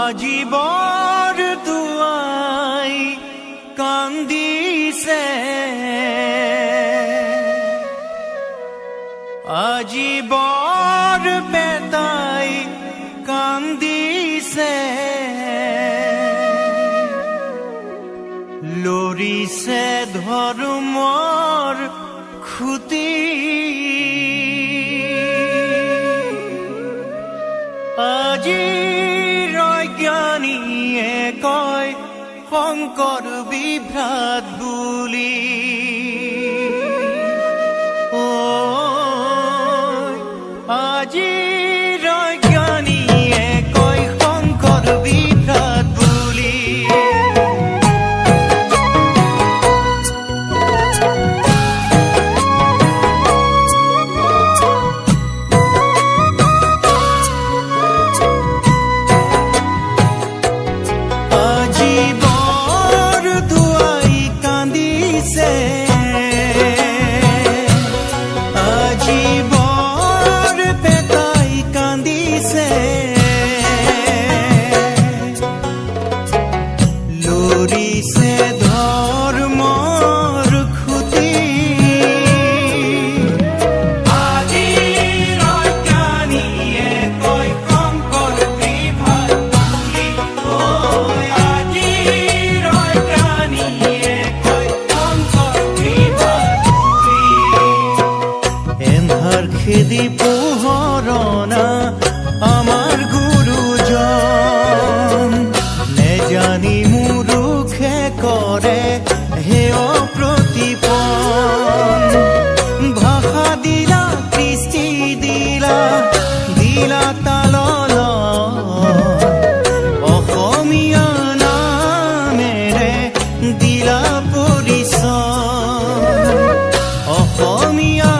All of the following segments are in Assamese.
আজীবৰ দুয়াই কান্দিছে, আজীবৰ বেতাই কান্দিছে, লৰিছে ধৰ্মৰ খুঁটি, আজি জ্ঞানীয়ে কয় শংকৰ বিভ্ৰাট বুলি। আজি জ্ঞানীয়ে কয় শংকৰ বিভ্ৰাট বুলি। খেদি পোহৰণা আমাৰ গুৰুজন, নেজানি মুৰুখে কৰে হেয় প্ৰতিপন। ভাষা দিলা, কৃষ্টি দিলা, দিলা তালল, অসমীয়া নামেৰে দিলা পৰিচয়, অসমীয়া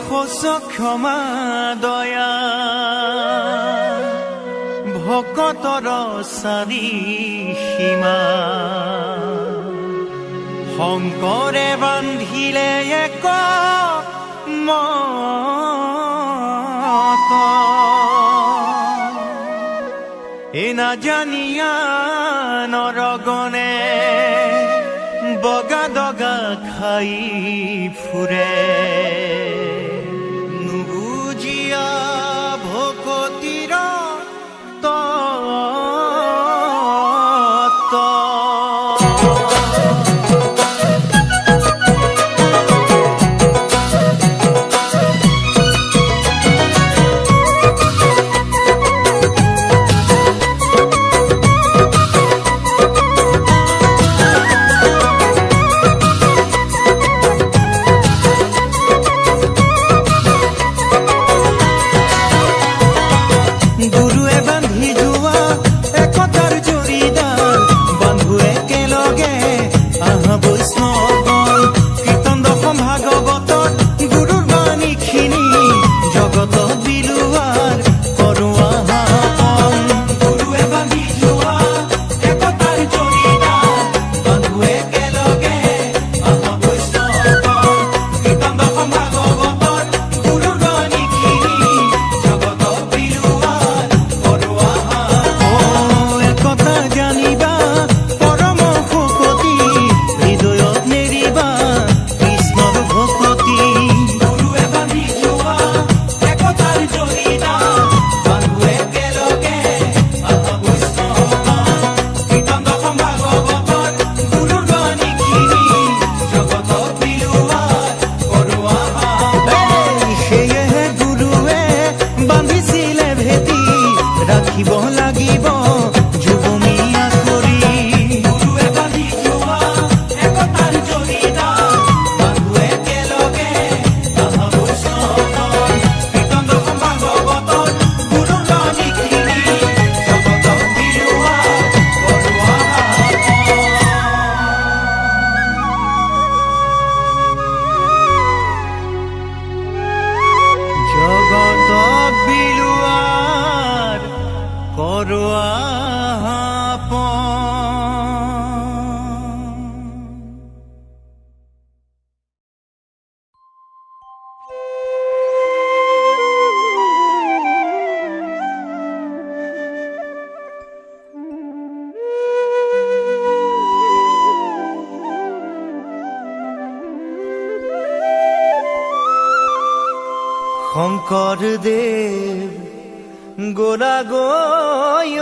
শোচ ক্ষমা দয়া ভকতৰ চাৰি সীমা শংকৰে বান্ধিলে এক মত এ নাজানিয়া নৰগণে বগা দগা খাই ফুৰে নুবুজিয়া ভকতিৰ শংকৰদেৱ গোলা গয়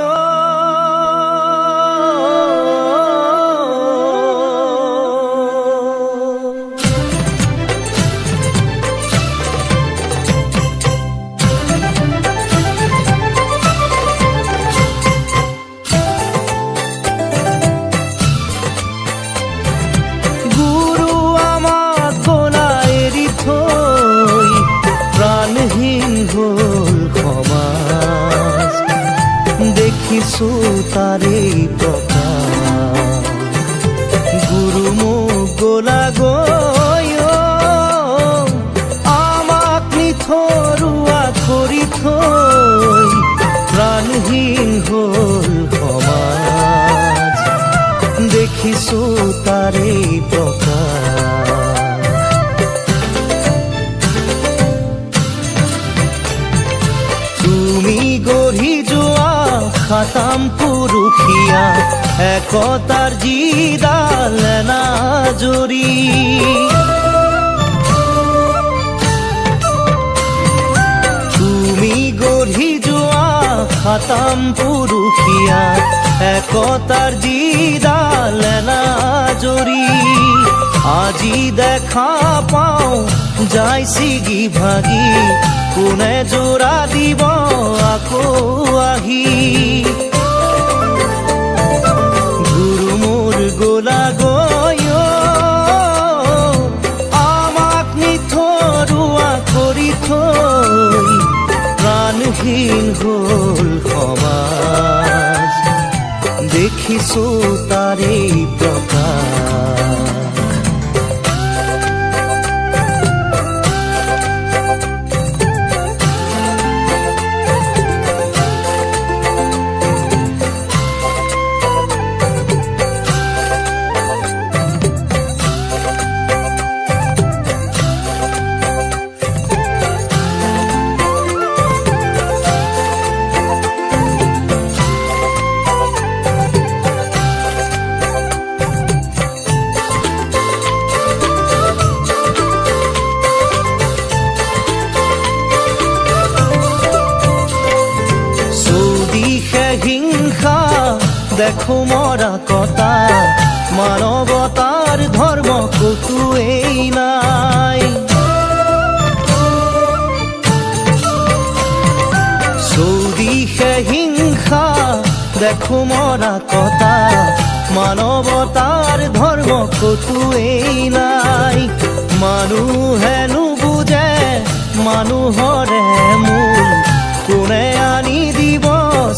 গুৰু আমাক গোলা এৰি থৈ প্ৰাণহীন হ'ল সমাজ দেখিছো তাৰে প্ৰকাশ গুৰু মোক গোলা গয় আমাক নিথৰুৱা কৰি থৈ প্ৰাণহীন হ'ল সমাজ দেখিছো তাৰে প্ৰকাশ তুমি গঢ়ি যোৱা খাতাম পুৰুষীয়া একতাৰ যিডাল নাজৰি তুমি গঢ়ি যোৱা খাতাম পুৰুষীয়া একতাৰ যিডাল নাজৰি আজি দেখা পাওঁ যাই ছিগি ভাগি কোনে জোৰা দিব আকৌ আহি গুৰু মোৰ গোলা গয় আমাক নিথৰুৱা কৰি থৈ প্ৰাণহীন হ'ল সমাজ দেখিছো তাৰে প্ৰকাশ দেখো মরা কতা মানবতার ধর্ম কতু এই নাই চৌদিশে হিংসা দেখো মরা কতা মানবতার ধর্ম কতু এই নাই মানুহে নুবুজে মানুহৰে মূল কোনে আনি দিব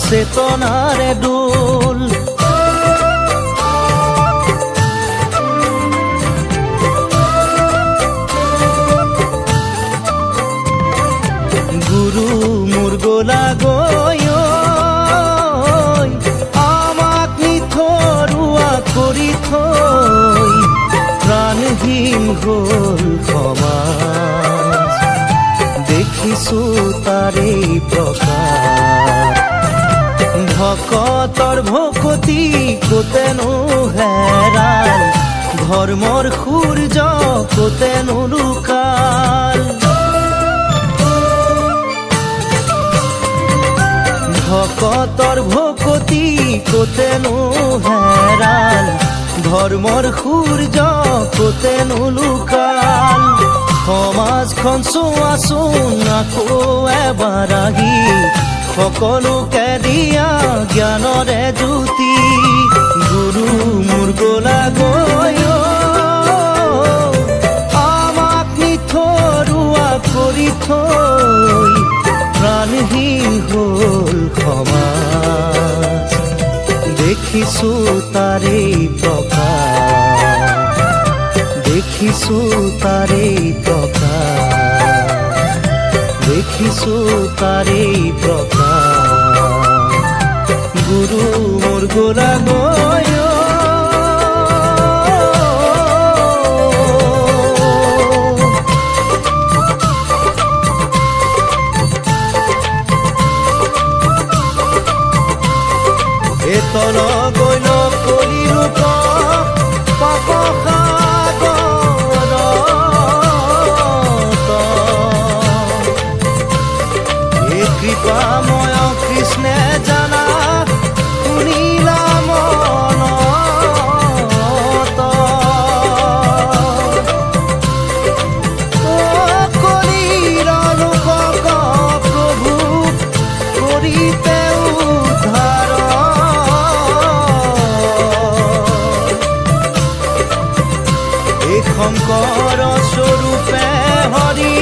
চেতনাৰে দোল গুৰু মোৰ গোলা গৈ আমাক নিথৰুৱা কৰি থৈ প্ৰাণহীন হ'ল সমাজ দেখিছো তাৰে প্ৰকাশ ভকতৰ ভকতি কোতেনো হেৰাল ধৰ্মৰ সূৰ্য কোতেনো লুকাল ভকতৰ ভকতি কোতেনো হেৰাল ধৰ্মৰ সূৰ্য কোতেনো লুকাল সমাজখন চোৱাচোন আকৌ এবাৰ আহি সকলোকে দিয়া জ্ঞানৰে জ্যোতি গুৰু মোৰ গোলা গৈ আমাক নিথৰুৱা কৰি থৈ প্ৰাণহীন হ'ল সমাজ দেখিছো তাৰে প্ৰকাশ দেখিছো তাৰে প্ৰকাশ দেখিছো তাৰে প্ৰকাশ গুৰু মোৰ গোলা গৈ তল গৈল কলি ৰূপ পাপ সাগৰত এই কৃপাময় কৃষ্ণে জানা শুনিলা মনত কলিৰ ৰূপক প্ৰভু কৰিতে উদ্ধাৰ শংকৰ স্বৰূপে হৰি